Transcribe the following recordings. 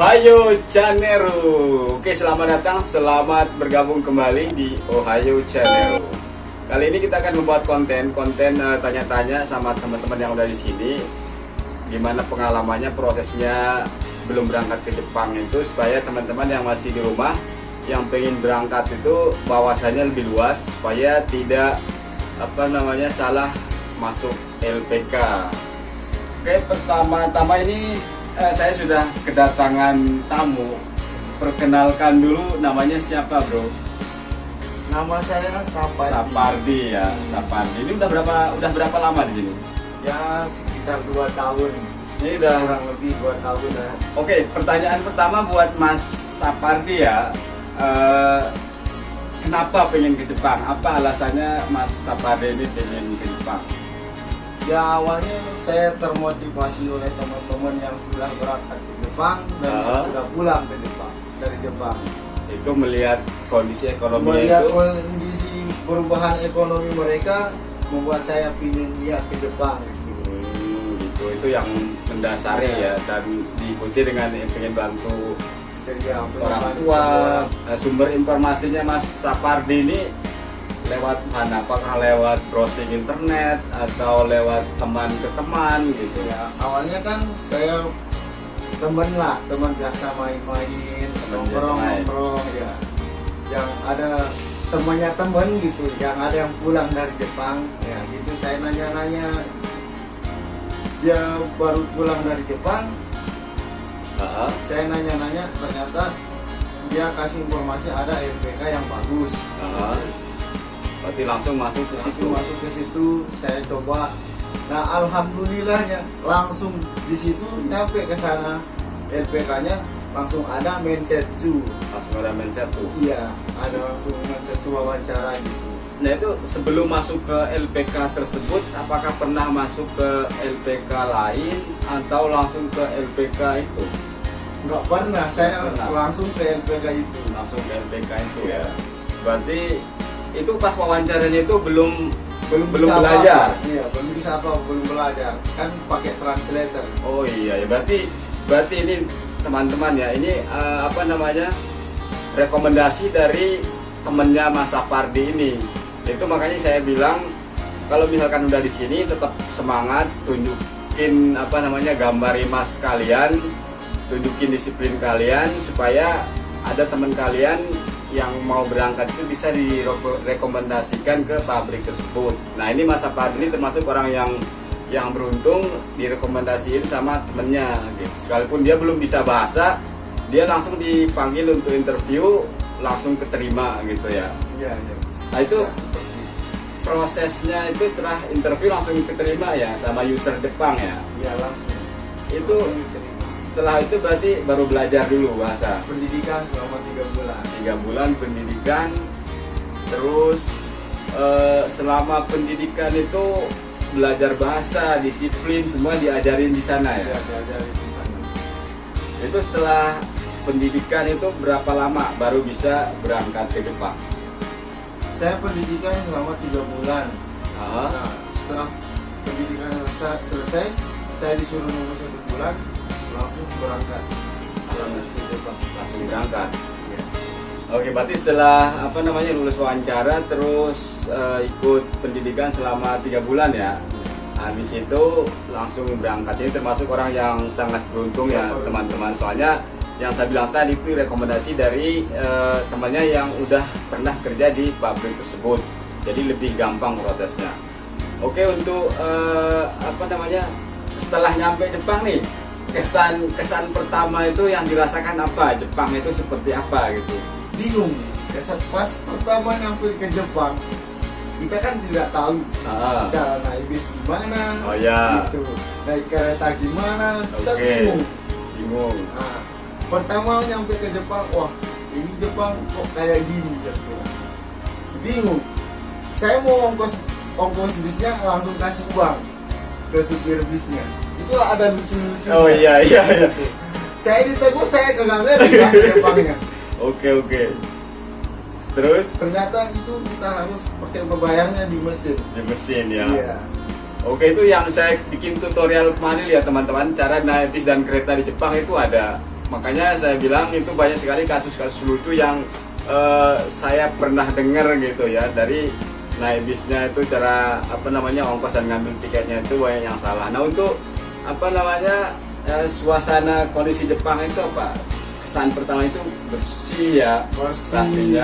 Ohayo Channel. Oke, selamat datang, selamat bergabung kembali di Ohayo Channel. Kali ini kita akan membuat konten tanya-tanya sama teman-teman yang udah di sini. Gimana pengalamannya, prosesnya sebelum berangkat ke Jepang itu, supaya teman-teman yang masih di rumah yang pengen berangkat itu wawasannya lebih luas, supaya tidak salah masuk LPK. Oke, pertama-tama ini saya sudah kedatangan tamu. Perkenalkan dulu, namanya siapa, bro? Nama saya Sapardi. Sapardi ya, Sapardi. Ini udah berapa lama di sini? Ya sekitar 2 tahun. Ini udah Kurang lebih 2 tahun ya. Oke, pertanyaan pertama buat Mas Sapardi ya. Kenapa pengen ke Jepang? Apa alasannya Mas Sapardi ini pengen ke Jepang? Ya awalnya saya termotivasi oleh teman-teman yang sudah berangkat ke Jepang dan yang sudah pulang ke Jepang dari Jepang. Itu melihat kondisi ekonomi Melihat itu. kondisi perubahan ekonomi mereka membuat saya ingin lihat ke Jepang. Gitu. Itu yang mendasari ya, dan diikuti dengan yang pengen bantu Jadi ya, orang tua. Sumber informasinya Mas Sapardi ini lewat mana? Apakah lewat browsing internet atau lewat teman ke teman gitu? Ya, awalnya kan saya teman biasa main-main, nongkrong ya. Yang ada temannya teman gitu, yang ada yang pulang dari Jepang, ya gitu saya nanya-nanya. Dia baru pulang dari Jepang, saya nanya-nanya, ternyata dia kasih informasi ada LPK yang bagus. Berarti langsung masuk ke situ. Masuk ke situ, saya coba. Nah, alhamdulillahnya langsung di situ nyampe ke sana, LPK-nya langsung ada mensetsu. Langsung ada mensetsu. Iya, ada langsung mensetsu wawancara gitu. Nah, itu sebelum masuk ke LPK tersebut, apakah pernah masuk ke LPK lain atau langsung ke LPK itu? Nggak pernah, saya langsung ke LPK itu. Langsung ke LPK itu ya. Berarti itu pas wawancaranya itu belum belajar. Iya, belum bisa belum belajar. Kan pakai translator. Oh iya ya, berarti ini teman-teman ya, ini rekomendasi dari temennya Mas Sapardi ini. Itu makanya saya bilang kalau misalkan udah di sini tetap semangat, tunjukin gambari Mas kalian, tunjukin disiplin kalian supaya ada teman kalian yang mau berangkat itu bisa direkomendasikan ke pabrik tersebut. Nah, ini Mas Sapardi ini termasuk orang yang beruntung direkomendasiin sama temennya gitu. Sekalipun dia belum bisa bahasa, dia langsung dipanggil untuk interview, langsung keterima gitu ya. Iya. Nah, itu Ya, seperti prosesnya itu setelah interview langsung keterima ya sama user Jepang ya. Iya, langsung. Itu Langsung diterima. setelah itu berarti baru belajar dulu bahasa. Pendidikan selama 3 bulan. 3 bulan pendidikan. Terus selama pendidikan itu belajar bahasa, disiplin, semua diajarin di sana ya. Iya, diajari di sana. Itu setelah pendidikan itu berapa lama baru bisa berangkat ke Jepang? Saya pendidikan selama 3 bulan. Ah, Nah, setelah pendidikan selesai, saya disuruh nunggu 1 bulan, langsung berangkat ke Jepang. langsung berangkat. Iya. Oke, berarti setelah lulus wawancara terus ikut pendidikan selama 3 bulan ya. Habis itu langsung berangkat. Ini termasuk orang yang sangat beruntung ya teman-teman. Soalnya yang saya bilang tadi itu rekomendasi dari temannya yang udah pernah kerja di pabrik tersebut. Jadi lebih gampang prosesnya. Oke, untuk setelah nyampe Jepang nih, kesan pertama itu yang dirasakan apa? Jepang itu seperti apa gitu? Bingung. Kesan pas pertama nyampe ke Jepang, kita kan tidak tahu cara naik bis gimana, Oh ya. gitu. Naik kereta gimana, kita Oke. Bingung. Nah, pertama nyampe ke Jepang, wah ini Jepang kok kayak gini ya. Bingung. Saya mau ongkos bisnya langsung kasih uang ke supir bisnya. Itu ada lucu-lucu. Oh iya. Saya ditegur, saya kagak ngerti bahasa Jepangnya. Oke. Terus Ternyata itu kita harus pakai membayarnya di mesin. di mesin ya. Iya. Oke, itu yang saya bikin tutorial kemarin ya teman-teman, cara naik bis dan kereta di Jepang itu ada Makanya saya bilang itu banyak sekali kasus-kasus lucu yang saya pernah dengar gitu ya, dari naik bisnya itu cara ongkos dan ngambil tiketnya itu banyak yang salah. Nah untuk suasana kondisi Jepang itu apa? Kesan pertama itu bersih ya, bersih,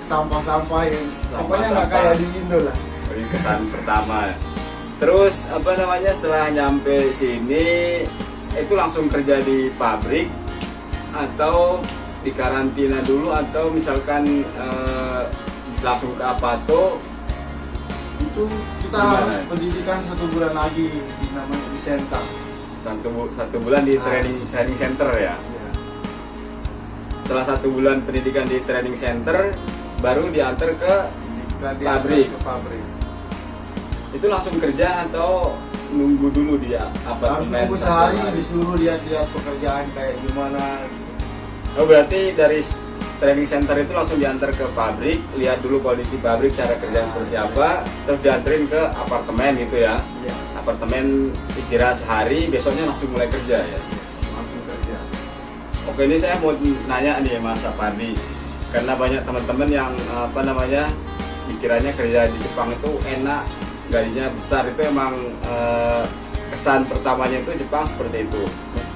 sampah-sampah yang pokoknya nggak kayak di Indo lah. Ini kesan pertama. Terus setelah nyampe sini itu langsung kerja di pabrik atau di karantina dulu, atau misalkan langsung ke Apato? Itu kita Gimana? harus pendidikan 1 bulan lagi di namanya di center. Satu bulan di training center ya. Ya. Setelah 1 bulan pendidikan di training center, baru diantar ke Pabrik. Ke pabrik. itu langsung kerja atau nunggu dulu di Harus apartemen? nunggu sehari, disuruh lihat-lihat pekerjaan kayak gimana. Oh berarti dari training center itu langsung diantar ke pabrik, lihat dulu kondisi pabrik, cara kerja seperti apa, terus dianterin ke apartemen gitu ya. Iya, Apartemen istirahat sehari, besoknya langsung mulai kerja ya. langsung kerja. Oke, ini saya mau nanya nih Mas Sapardi, karena banyak teman-teman yang dikiranya kerja di Jepang itu enak, gajinya besar. Itu emang kesan pertamanya itu Jepang seperti itu.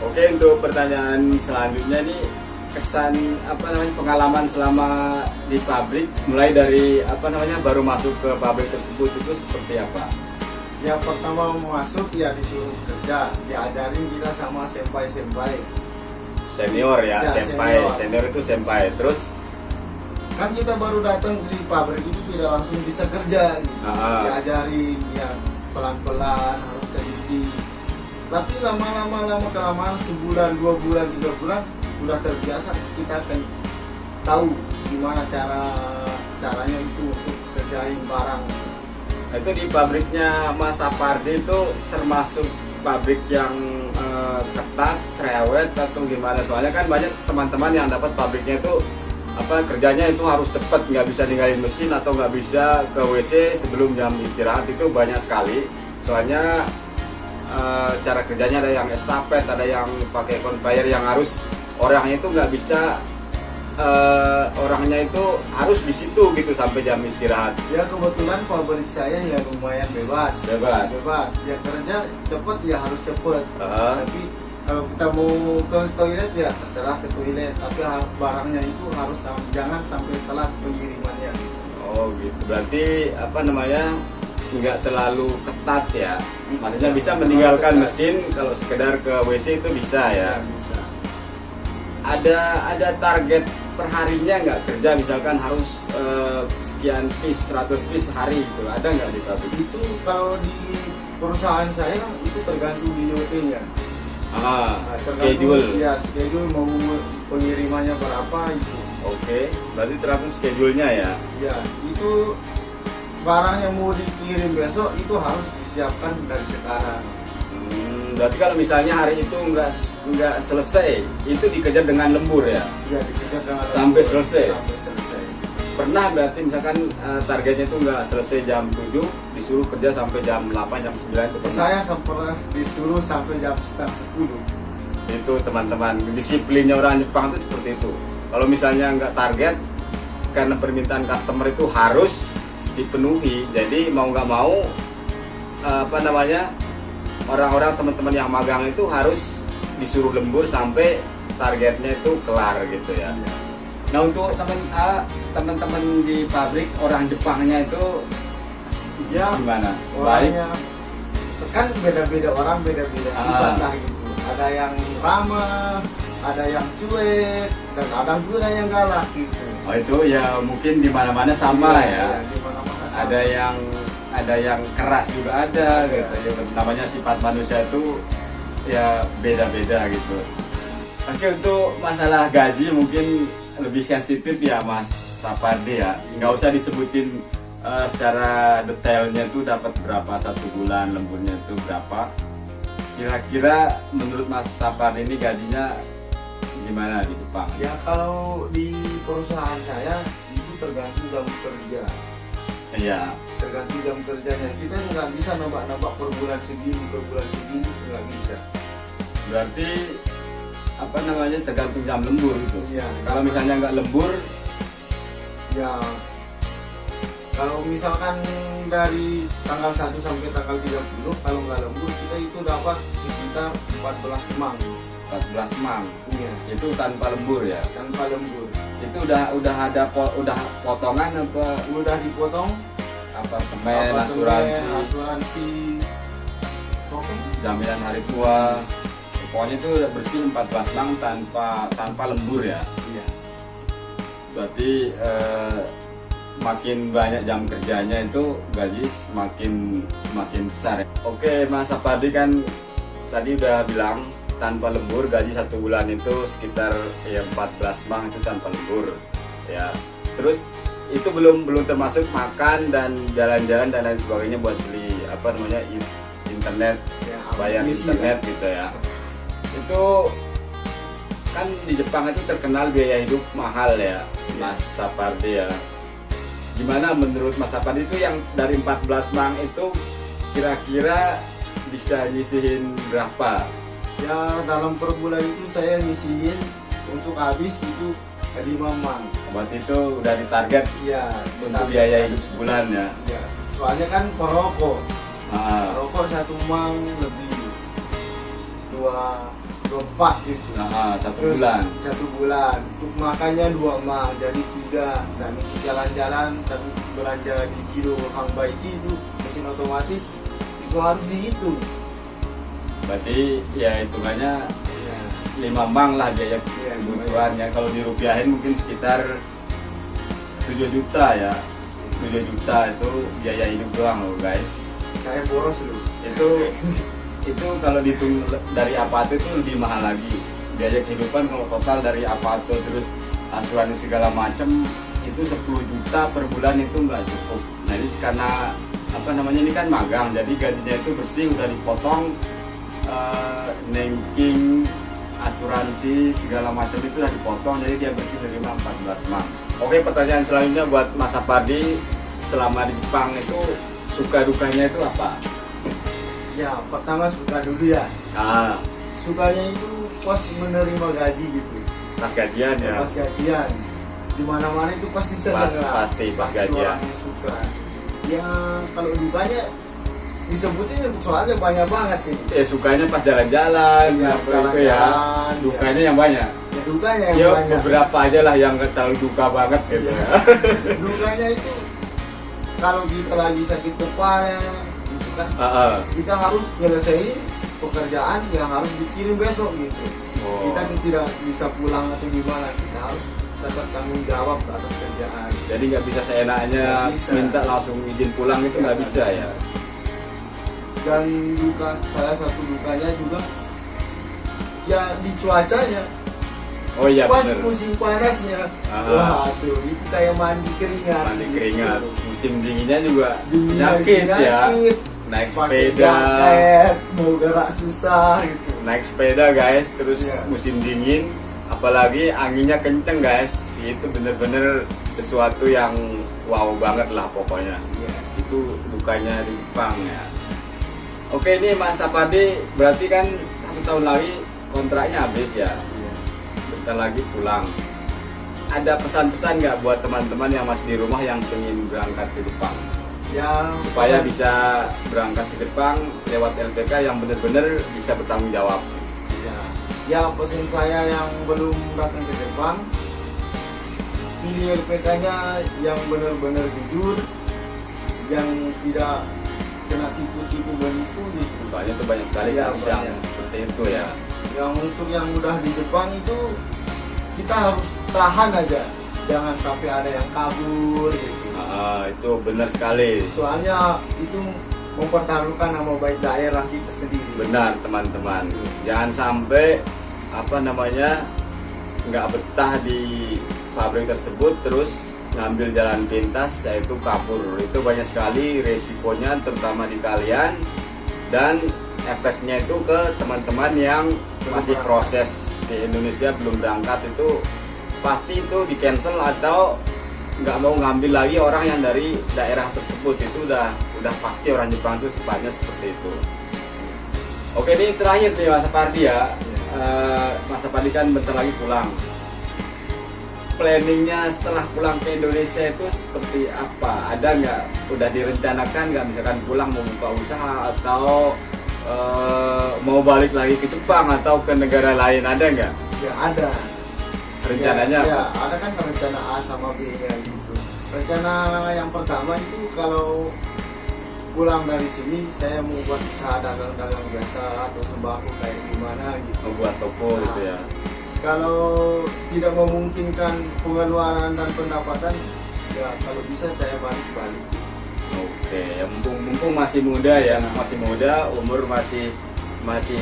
Oke, untuk pertanyaan selanjutnya nih, kesan pengalaman selama di pabrik, mulai dari baru masuk ke pabrik tersebut itu seperti apa? Ya pertama masuk ya disuruh kerja, diajarin kita sama senpai. Senior ya, Ya, senior itu senpai. Terus Kan kita baru datang di pabrik itu tidak langsung bisa kerja gitu. Diajarin ya pelan-pelan, harus teliti. Tapi lama kelamaan sebulan, 2 bulan, 3 bulan udah terbiasa, kita akan tahu gimana caranya itu untuk kerjain barang. itu di pabriknya Mas Sapardi itu termasuk pabrik yang ketat, cerewet atau gimana? Soalnya kan banyak teman-teman yang dapat pabriknya itu kerjanya itu harus cepat, nggak bisa ninggalin mesin atau nggak bisa ke WC sebelum jam istirahat, itu banyak sekali. Soalnya cara kerjanya ada yang estafet, ada yang pakai conveyor, yang harus orangnya itu nggak bisa orangnya itu harus di situ gitu sampai jam istirahat. Ya kebetulan pabrik saya ya lumayan bebas. Ya kerja cepet ya harus cepet. Tapi kalau kita mau ke toilet ya terserah ke toilet. Tapi barangnya itu harus jangan sampai telat pengirimannya. Oh gitu. Berarti nggak terlalu ketat ya. Maksudnya bisa meninggalkan mesin kalau sekedar ke WC itu bisa ya. Bisa. Ada target perharinya nggak kerja, misalkan harus sekian piece, 100 piece sehari gitu, ada nggak di pabrik? Itu kalau di perusahaan saya itu tergantung di IoT-nya. Schedule. Ya schedule mau pengirimannya berapa itu. Oke, berarti tergantung schedule-nya ya. Ya itu barang yang mau dikirim besok itu harus disiapkan dari sekarang. Berarti kalau misalnya hari itu nggak selesai, itu dikejar dengan lembur ya? Ya dikejar dengan sampai lembur, selesai. Sampai selesai. Pernah berarti misalkan targetnya itu nggak selesai jam 7, disuruh kerja sampai jam 8, jam 9 itu pernah? Saya pernah disuruh sampai jam setengah 10. Itu teman-teman, disiplinnya orang Jepang itu seperti itu. Kalau misalnya nggak target, karena permintaan customer itu harus dipenuhi, jadi mau nggak mau orang-orang teman-teman yang magang itu harus disuruh lembur sampai targetnya itu kelar gitu ya. Nah untuk teman-teman di pabrik orang Jepangnya itu ya gimana? Orangnya kan beda-beda orang, beda-beda sifat lah gitu. Ada yang ramah, ada yang cuek, dan ada juga yang galak gitu. Oh itu ya mungkin di mana-mana sama ya. Di mana-mana sama. Ada yang keras juga ada gitu ya. Namanya sifat manusia itu ya beda-beda gitu. Oke, untuk masalah gaji mungkin lebih sensitif ya Mas Sapardi ya. Nggak usah disebutin secara detailnya tuh dapat berapa 1 bulan, lemburnya itu berapa. Kira-kira menurut Mas Sapardi ini gajinya gimana di Jepang? Ya kalau di perusahaan saya itu tergantung jam kerja. Iya. Tergantung jam kerjanya. Kita nggak bisa nambah per bulan segini, itu nggak bisa. Berarti apa namanya tergantung jam lembur itu. Iya. Kalau misalnya nggak lembur, Ya, kalau misalkan dari tanggal 1 sampai tanggal 30, kalau nggak lembur kita itu dapat sekitar 14 mang. 14 mang. Iya, Itu tanpa lembur ya. tanpa lembur. Itu udah ada udah potongan apa Udah dipotong apartemen, apartemen, asuransi, asuransi, token. jaminan hari tua. Pokoknya itu udah bersih 14 mang tanpa lembur ya. Iya. Berarti makin banyak jam kerjanya itu gaji semakin besar ya. Oke, Mas Sapardi kan tadi udah bilang tanpa lembur gaji 1 bulan itu sekitar ya 14 mang itu tanpa lembur ya. Terus itu belum termasuk makan dan jalan-jalan dan lain sebagainya buat beli apa namanya internet, Ya, bayar amunisi internet gitu ya. Itu kan di Jepang itu terkenal biaya hidup mahal ya, Mas Sapardi ya. Gimana menurut Mas Sapardi itu yang dari 14 mang itu kira-kira bisa nyisihin berapa? Ya, dalam per bulan itu saya ngisiin untuk habis itu 5 mang. Berarti itu udah ditarget Iya, untuk biaya hidup sebulan ya. Iya. Soalnya kan perokok. Nah, Rokok 1 mang lebih 24 gitu. nah, 1 Terus bulan. 1 bulan. Untuk makannya 2 mang, jadi 3. Dan untuk jalan-jalan dan belanja di kilo Hangbaiti itu mesin otomatis itu harus dihitung. Berarti ya hitungannya Ya. 5 mang lah biaya Iya, kebutuhan ya. Kalau dirupiahin mungkin sekitar 7 juta ya. 7 juta itu biaya hidup doang loh guys. Saya boros loh. Itu kalau dihitung dari Apato itu lebih mahal lagi. Biaya kehidupan kalau total dari Apato terus asuransi segala macam itu 10 juta per bulan itu nggak cukup. Nah ini karena apa namanya ini kan magang, jadi gajinya itu bersih udah dipotong nengking asuransi segala macam itu udah dipotong, jadi dia bersih menerima 14 mang. Oke, pertanyaan selanjutnya buat Mas Sapardi, selama di Jepang itu suka dukanya itu apa? Ya, pertama suka dulu ya. Ah, Sukanya itu pas menerima gaji gitu. pas gajian ya. Pas gajian. Di mana-mana itu pasti senang. Pasti pas gajian. Orang yang suka. Ya, kalau dukanya disebutin soalnya banyak banget ini. Sukanya pas jalan-jalan, Iya, apa itu ya. jalan-jalan, Dukanya yang banyak. Ya, dukanya yang Ya banyak. beberapa aja lah yang nggak terlalu duka banget gitu. Iya. Dukanya itu kalau kita lagi sakit kepala gitu kan, Heeh. kita harus nyelesain pekerjaan yang harus dikirim besok gitu. Oh. Kita tidak bisa pulang atau gimana, kita harus tetap tanggung jawab atas kerjaan. Jadi nggak bisa seenaknya Nggak bisa. minta langsung izin pulang itu nggak bisa ya. Dan duka, salah satu dukanya juga ya di cuacanya. Oh iya Pas bener. musim panasnya, Ah. waduh itu kayak mandi keringat. Mandi gitu. keringat. Musim dinginnya juga Dingin, nyakit ya. penyakit, Naik pakai sepeda. jaket, mau gerak susah gitu. Naik sepeda guys, terus Iya. musim dingin, apalagi anginnya kenceng guys, itu bener-bener sesuatu yang wow banget lah pokoknya. Iya. Itu dukanya di Jepang ya. Oke, ini Mas Sapardi berarti kan 1 tahun lagi kontraknya habis ya, Iya. bentar lagi pulang. Ada pesan-pesan nggak buat teman-teman yang masih di rumah yang pengen berangkat ke Jepang Ya, supaya pesan- bisa berangkat ke Jepang lewat LPK yang bener-bener bisa bertanggung jawab? ya pesan saya yang belum datang ke Jepang, pilih LPK-nya yang benar-benar jujur, yang tidak kena tipu-tipu menipu gitu. Soalnya tuh banyak sekali Iya, kasus yang banyak. seperti itu ya. Yang untuk yang udah di Jepang itu kita harus tahan aja, jangan sampai ada yang kabur gitu. Itu benar sekali. Soalnya itu mempertaruhkan nama baik daerah kita sendiri. Benar teman-teman, jangan sampai apa namanya nggak betah di pabrik tersebut terus ngambil jalan pintas yaitu kabur. Itu banyak sekali resikonya terutama di kalian dan efeknya itu ke teman-teman yang masih proses di Indonesia belum berangkat, itu pasti itu di cancel atau nggak mau ngambil lagi orang yang dari daerah tersebut. Itu udah pasti orang Jepang itu sifatnya seperti itu. Oke, ini terakhir nih Mas Sapardi ya. Mas Apandi kan bentar lagi pulang. Planningnya setelah pulang ke Indonesia itu seperti apa? Ada nggak? Udah direncanakan nggak? Misalkan pulang mau buka usaha atau mau balik lagi ke Jepang atau ke negara lain, ada nggak? Ya ada. Rencananya? Ya, ada kan rencana A sama B ya gitu. Rencana yang pertama itu kalau pulang dari sini saya mau buat usaha dagang-dagang biasa atau sembako kayak gimana gitu. Membuat toko gitu ya. Kalau tidak memungkinkan pengeluaran dan pendapatan, ya kalau bisa saya balik-balik. Oke, ya mumpung masih muda ya, masih muda, umur masih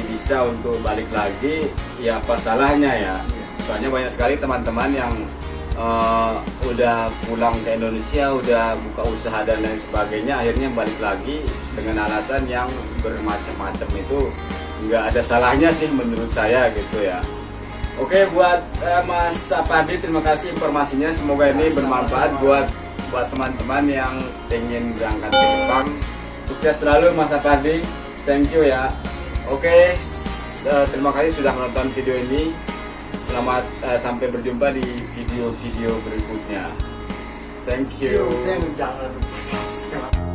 bisa untuk balik lagi, ya apa salahnya ya. Soalnya banyak sekali teman-teman yang udah pulang ke Indonesia, udah buka usaha dan lain sebagainya, akhirnya balik lagi dengan alasan yang bermacam-macam. Itu nggak ada salahnya sih menurut saya gitu ya. Oke, buat Mas Apandi, terima kasih informasinya. Semoga ini bermanfaat buat teman-teman yang ingin berangkat ke Jepang. Sukses selalu Mas Apandi. Thank you ya. Oke, terima kasih sudah menonton video ini. Selamat sampai berjumpa di video-video berikutnya. Thank you. Jangan lupa subscribe.